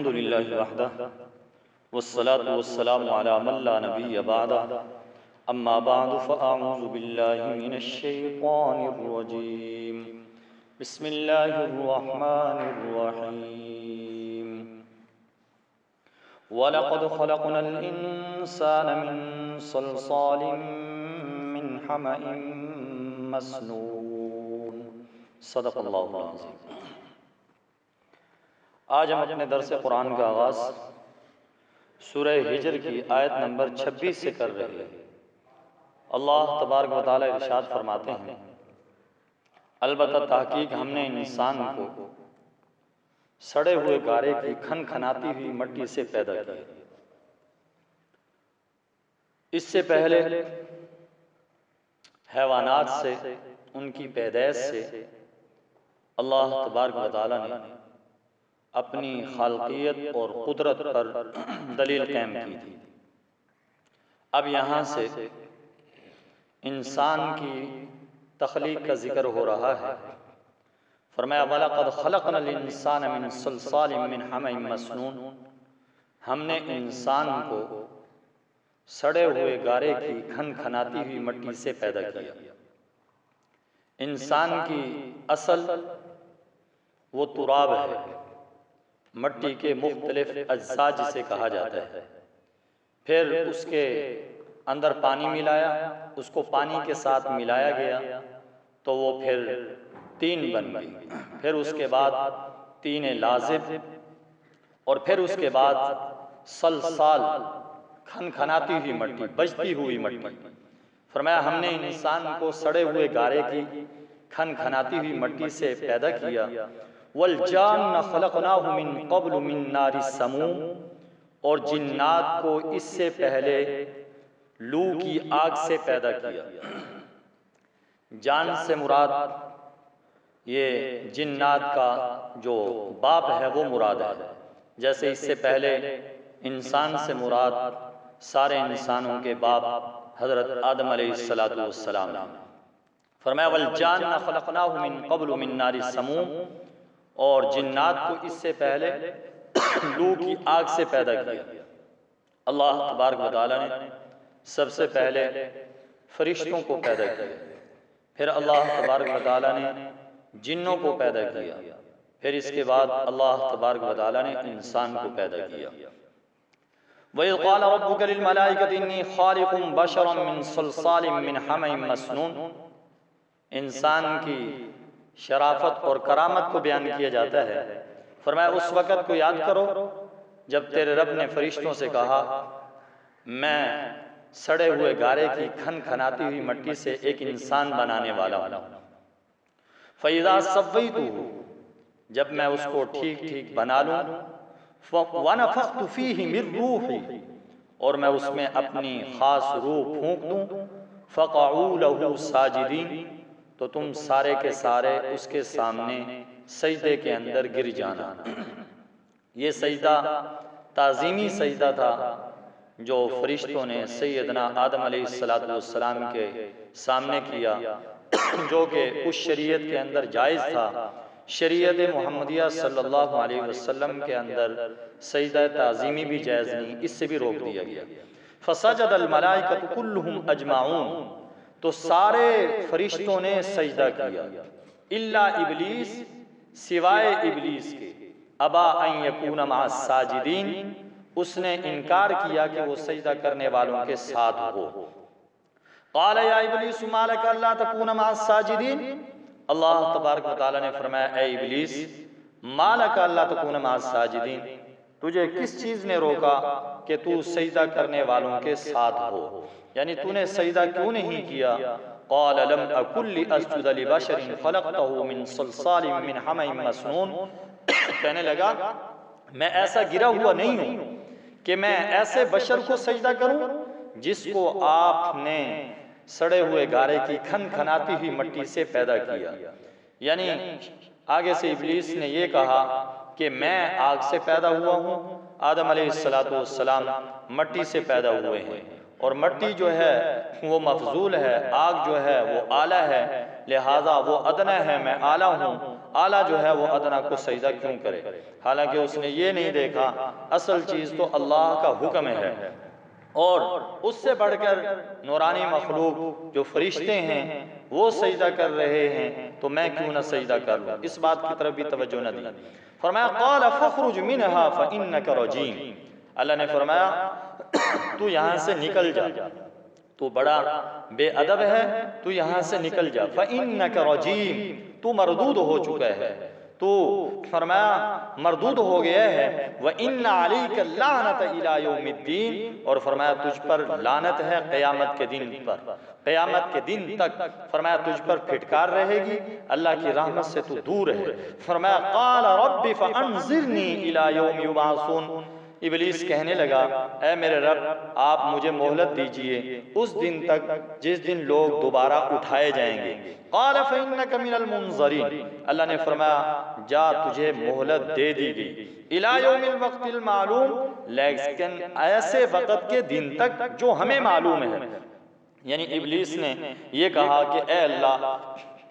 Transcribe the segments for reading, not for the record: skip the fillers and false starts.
الحمد للہ وحدہ والصلاة والسلام علی من لا نبی بعدہ اما بعد فاعوذ باللہ من الشیطان الرجیم بسم اللہ الرحمن الرحیم وَلَقَدْ خَلَقْنَا الْإِنسَانَ مِنْ صَلْصَالٍ مِّنْ حَمَإٍ مَّسْنُونٍ صدق اللہ العظیم۔ آج ہم اپنے درس قرآن کا آغاز سورہ ہجر کی آیت نمبر 26 سے کر رہے ہیں۔ اللہ تبارک و تعالی ارشاد فرماتے ہیں، البتہ تحقیق ہم نے انسان کو سڑے ہوئے گارے کی کھن کھناتی ہوئی مٹی سے پیدا کیا۔ اس سے پہلے حیوانات سے، ان کی پیدائش سے اللہ تبارک و تعالی نے اپنی خالقیت اور قدرت پر دلیل قائم کی تھی۔ اب یہاں سے انسان کی تخلیق کا ذکر ہو رہا ہے۔ فرمایا وَلَقَدْ خَلَقْنَا الْإِنسَانَ مِنْ صَلْصَالٍ مِّنْ حَمَإٍ مَّسْنُونٍ، ہم نے انسان کو سڑے ہوئے گارے کی کھن کھناتی ہوئی مٹی سے پیدا کیا۔ انسان کی اصل وہ تراب ہے، مٹی کے مختلف اجزاء جسے کہا جاتا ہے۔ پھر اس کے اندر پانی ملایا، اس کو پانی کے ساتھ ملایا گیا تو وہ پھر تین بن گئی۔ پھر اس کے بعد تین لازب، اور پھر اس کے بعد سلسال، کھن کھناتی ہوئی مٹی، بجتی ہوئی مٹی۔ فرمایا ہم نے انسان کو سڑے ہوئے گارے کی کھن کھناتی ہوئی مٹی سے پیدا کیا۔ وَالْجَانَّ خَلَقْنَاهُ مِن قَبْلُ مِن نَارِ السَّمُومِ، اور جنات کو اس سے پہلے لو کی آگ سے پیدا کیا۔ جان سے مراد یہ جنات کا جو باپ ہے وہ مراد ہے، جیسے اس سے پہلے انسان سے مراد سارے انسانوں کے باپ حضرت آدم علیہ السلام۔ فرمایا وَالْجَانَّ خَلَقْنَاهُ مِن قَبْلُ مِن نَارِ السَّمُومِ، اور جنات کو اس سے پہلے لو کی آگ سے پیدا کیا۔ اللہ تبارک و تعالی نے سب سے پہلے فرشتوں کو پیدا کیا، پھر اللہ تبارک و تعالی نے جنوں کو پیدا کیا، پھر اس کے بعد اللہ تبارک و تعالی نے انسان کو پیدا کیا۔ وَإِذْ قَالَ رَبُّكَ لِلْمَلَائِكَةِ إِنِّي خَالِقٌ بَشَرًا مِّن صَلْصَالٍ مِّنْ حَمَإٍ مَّسْنُونٍ۔ انسان کی شرافت اور کرامت کو بیان کیا جاتا ہے۔ فرمایا اس وقت کو یاد کرو جب تیرے رب نے فرشتوں سے کہا میں سڑے ہوئے گارے کی کھن کھناتی ہوئی مٹی سے ایک انسان بنانے والا ہوں۔ فَإِذَا سَوَّيْتُهُ، جب میں اس کو ٹھیک ٹھیک بنا لوں، وَنَفَخْتُ فِيهِ مِن رُّوحِي، اور میں اس میں اپنی خاص روح پھونک دوں، فَقَعُوا لَهُ سَاجِدِينَ، تو تم سارے کے سارے اس کے سامنے سجدے کے اندر گر جانا۔ یہ سجدہ تعظیمی سجدہ تھا جو فرشتوں نے سیدنا آدم علیہ السلام کے سامنے کیا، جو کہ اس شریعت کے اندر جائز تھا۔ شریعت محمدیہ صلی اللہ علیہ وسلم کے اندر سجدہ تعظیمی بھی جائز نہیں، اس سے بھی روک دیا گیا۔ فَسَجَدَ الْمَلَائِكَةُ كُلُّهُمْ أَجْمَعُونَ، تو سارے فرشتوں نے سجدہ کیا، الا ابلیس، سوائے ابلیس کے، ابا ان یکون مع الساجدین، اس نے انکار کیا کہ وہ سجدہ کرنے والوں کے ساتھ ہو۔ قال یا ابلیس ما لک الا تکون مع الساجدین، اللہ تبارک و تعالی نے فرمایا اے ابلیس ما لک الا تکون مع الساجدین، تجھے کس چیز نے روکا کہ تو سجدہ کرنے والوں کے ساتھ ہو، یعنی تو نے سجدہ کیوں نہیں کیا؟ قال لم اکن لاسجد لبشر خلقته من صلصال من حمأ مسنون، کہنے لگا میں ایسا گرا ہوا نہیں ہوں کہ میں ایسے بشر کو سجدہ کروں جس کو آپ نے سڑے ہوئے گارے کی کھن کھناتی ہوئی مٹی سے پیدا کیا۔ یعنی آگے سے ابلیس نے یہ کہا کہ میں آگ سے پیدا ہوا ہوں، آدم علیہ السلام مٹی سے پیدا ہوئے ہیں، اور مٹی جو ہے وہ مفضول ہے، آگ جو ہے وہ اعلیٰ ہے، لہٰذا وہ ادنا ہے، میں اعلیٰ ہوں، اعلیٰ جو ہے وہ ادنا کو سجدہ کیوں کرے؟ حالانکہ اس نے یہ نہیں دیکھا اصل چیز تو اللہ کا حکم ہے، اور اس سے بڑھ کر نورانی مخلوق جو فرشتے ہیں وہ سجدہ کر رہے ہیں، تو میں کیوں نہ سجدہ کر لوں؟ اس بات کی طرف بھی توجہ نہ دی۔ فرمایا قال فاخرج منها فانك رجیم، اللہ نے فرمایا تو یہاں سے نکل جا، تو بڑا بے ادب ہے، تو یہاں سے نکل جا، فانك رجیم، تو مردود ہو چکا ہے، تو فرمایا مردود ہو گیا ہے، وَإِنَّ عَلَيْكَ اللَّعْنَةَ إِلَى يَوْمِ الدِّينِ، اور فرمایا تجھ پر لعنت ہے قیامت کے دن پر، قیامت کے دن تک فرمایا تجھ پر پھٹکار رہے گی، اللہ کی رحمت سے تو دور ہے۔ فرمایا قَالَ رَبِّ فَأَنظِرْنِي إِلَى يَوْمِ يُبْعَثُونَ، ابلیس کہنے لگا اے میرے رب آپ مجھے مہلت دیجئے اس دن تک جس دن لوگ دوبارہ اٹھائے جائیں گے۔ قال فإنك من المنظرین، اللہ نے فرمایا جا تجھے مہلت دے دی گئی، الی یوم الوقت المعلوم، لیکن ایسے وقت کے دن تک جو ہمیں معلوم ہے۔ یعنی ابلیس نے یہ کہا کہ اے اللہ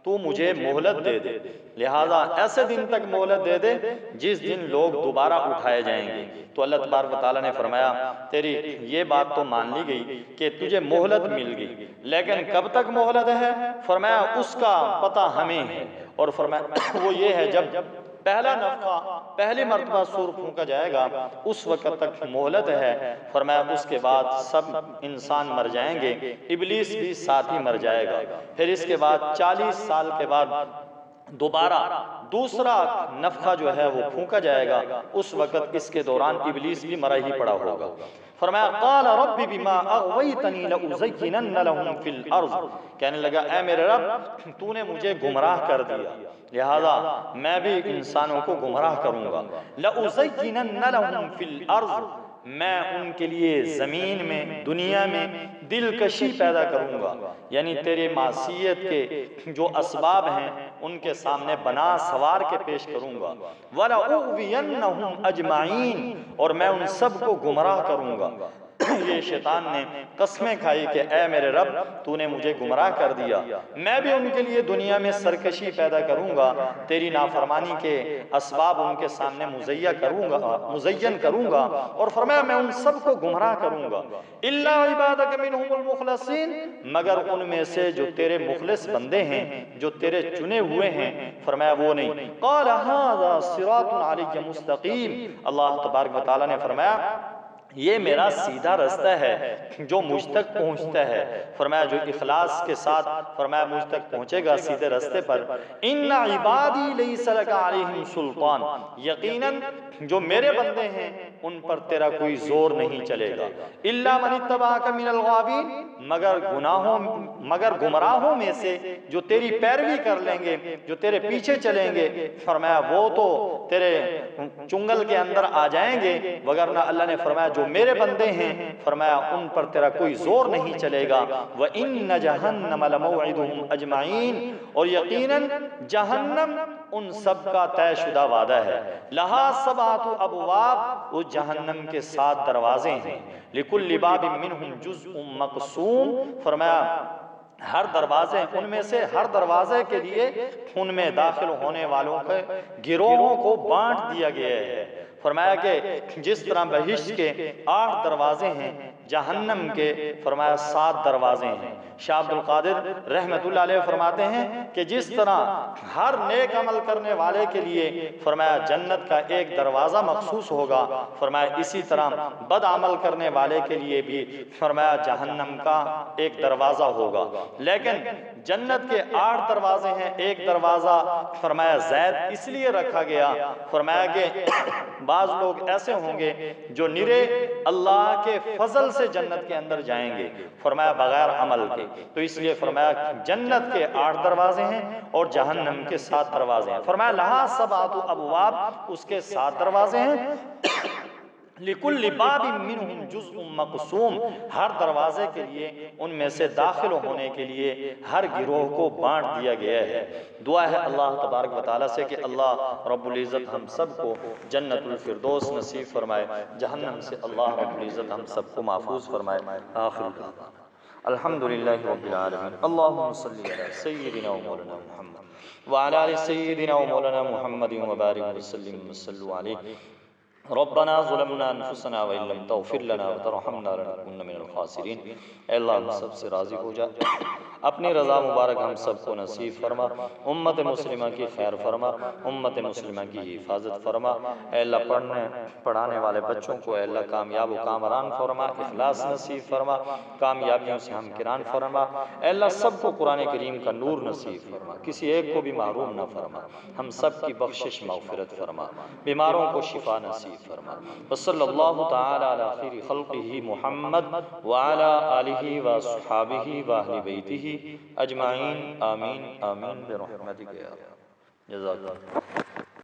تو مجھے مہلت دے دے، لہٰذا ایسے دن تک مہلت دے دے جس دن لوگ دوبارہ اٹھائے جائیں گے۔ تو اللہ تبارک و تعالیٰ نے فرمایا تیری یہ بات تو مان لی گئی کہ تجھے مہلت مل گئی، لیکن کب تک مہلت ہے؟ فرمایا اس کا پتہ ہمیں ہے، اور فرمایا وہ یہ ہے جب پہلا نفخہ پہلی مرتبہ سور پھونکا جائے گا اس وقت تک مہلت ہے۔ فرمایا اس کے بعد سب انسان مر جائیں گے، ابلیس بھی ساتھ ہی مر جائے گا، پھر اس کے بعد 40 سال کے بعد دوبارہ دوسرا نفخہ جو ہے وہ پھونکا جائے گا، اس وقت اس کے دوران ابلیس بھی مرا ہی پڑا ہوگا۔ فرمایا قال رب بما اغویتنی لأزینن لهم فی الارض، کہنے لگا اے میرے رب تو نے مجھے گمراہ کر دیا، لہذا میں بھی انسانوں کو گمراہ کروں گا، لأزینن لهم فی الارض، میں ان کے لیے زمین میں دنیا میں دلکشی پیدا کروں گا، یعنی تیرے معصیت کے جو اسباب ہیں ان کے سامنے بنا سوار کے پیش کروں گا، وَلَأُغْوِيَنَّهُمْ أَجْمَعِينَ، اور میں ان سب کو گمراہ کروں گا۔ یہ شیطان نے قسمیں کھائی کہ اے میرے رب تو نے مجھے گمراہ کر دیا، میں بھی ان کے لیے دنیا میں سرکشی پیدا کروں گا، تیری نافرمانی کے اسباب ان کے سامنے مزین کروں گا، اور فرمایا میں ان سب کو گمراہ کروں گا، إِلَّا عِبَادَكَ مِنْهُمُ الْمُخْلَصِينَ، مگر ان میں سے جو تیرے مخلص بندے ہیں، جو تیرے چنے ہوئے ہیں، فرمایا وہ نہیں۔ قَالَ هَذَا صِرَاطٌ عَلَيَّ مُسْتَقِيمٌ، اللہ تبارک و تعالیٰ نے فرمایا یہ میرا سیدھا رستہ ہے جو مجھ تک پہنچتا ہے، فرمایا جو اخلاص کے ساتھ فرمایا مجھ تک پہنچے گا سیدھے رستے پر۔ ان عبادی لیس لک علیہم سلطان، یقیناً جو میرے بندے ہیں ان پر تیرا کوئی زور نہیں چلے گا، الا من اتبعک من الغاوین، مگر گمراہوں میں سے جو تیری پیروی کر لیں گے، جو تیرے پیچھے چلیں گے، فرمایا وہ تو تیرے چنگل کے اندر آ جائیں گے، وگرنہ اللہ نے فرمایا جو میرے بندے ہیں فرمایا ان پر تیرا کوئی زور نہیں چلے گا۔ وَإِنَّ جَهَنَّمَ لَمَوْعِدُهُمْ أَجْمَعِينَ، اور یقیناً جہنم ان سب کا طے شدہ وعدہ ہے، لَهَا سَبْعَةُ أَبْوَابٍ، اس جہنم کے 7 دروازے ہیں، لِكُلِّ بَابٍ مِّنْهُمْ جُزْءٌ مَّقْسُومٌ، فرمایا ہر دروازے ان میں سے ہر دروازے کے لیے ان میں داخل ہونے والوں کے گروہوں کو بانٹ دیا گیا ہے۔ فرمایا کہ جس طرح بہشت کے 8 دروازے ہیں، جہنم کے فرمایا 7 دروازے ہیں۔ شاہ عبد القادر رحمت اللہ علیہ فرماتے ہیں کہ جس طرح ہر نیک عمل کرنے والے کے لیے فرمایا جنت کا ایک دروازہ مخصوص ہوگا، فرمایا اسی طرح بد عمل کرنے والے کے لیے بھی فرمایا جہنم کا ایک دروازہ ہوگا، لیکن جنت کے 8 دروازے ہیں، ایک دروازہ فرمایا زید اس لیے رکھا گیا، فرمایا کہ بعض لوگ ایسے ہوں گے جو نرے اللہ کے فضل سے جنت کے اندر جائیں گے، فرمایا بغیر عمل کے، تو اس لیے فرمایا جنت کے 8 دروازے ہیں اور جہنم کے 7 دروازے ہیں۔ فرمایا لہا 7 ابواب، اس کے 7 دروازے ہیں، لِكُلِّ بَابٍ مِّنْهُمْ جُزْءٌ مَقْسُوم، ہر دروازے کے لیے ان میں سے داخل ہونے کے لیے ہر گروہ کو بانٹ دیا گیا ہے۔ دعا ہے اللہ تبارک و تعالیٰ سے کہ اللہ رب العزت ہم سب کو جنت الفردوس نصیب فرمائے، جہنم سے اللہ رب العزت ہم سب کو محفوظ فرمائے۔ آخر دعوانا الحمدللہ رب العالمین، اللہم صلی علی سیدنا و مولانا محمد وعلی آل سیدنا و مولانا محمد وبارک وسلم وصلوا علیہ۔ ربنا ظلمنا انفسنا وإن لم تغفر لنا وترحمنا لنكن من الخاسرین۔ اے اللہ ہم سب سے راضی ہو جا، اپنی رضا مبارک ہم سب کو نصیب فرما، امت مسلمہ کی خیر فرما، امت مسلمہ کی حفاظت فرما۔ اے اللہ پڑھنے پڑھانے والے بچوں کو اے اللہ کامیاب و کامران فرما، اخلاص نصیب فرما، کامیابیوں سے ہمکنان فرما۔ اے اللہ سب کو قرآن کریم کا نور نصیب فرما، کسی ایک کو بھی محروم نہ فرما، ہم سب کی بخشش مغفرت فرما، بیماروں کو شفا نصیب فرما۔ وصلی اللہ تعالی علی خیر خلقہ محمد وعلی آلہ واصحابہ واہل بیتہ اجمعین، آمین آمین برحمتک یا رب۔ جزاک اللہ۔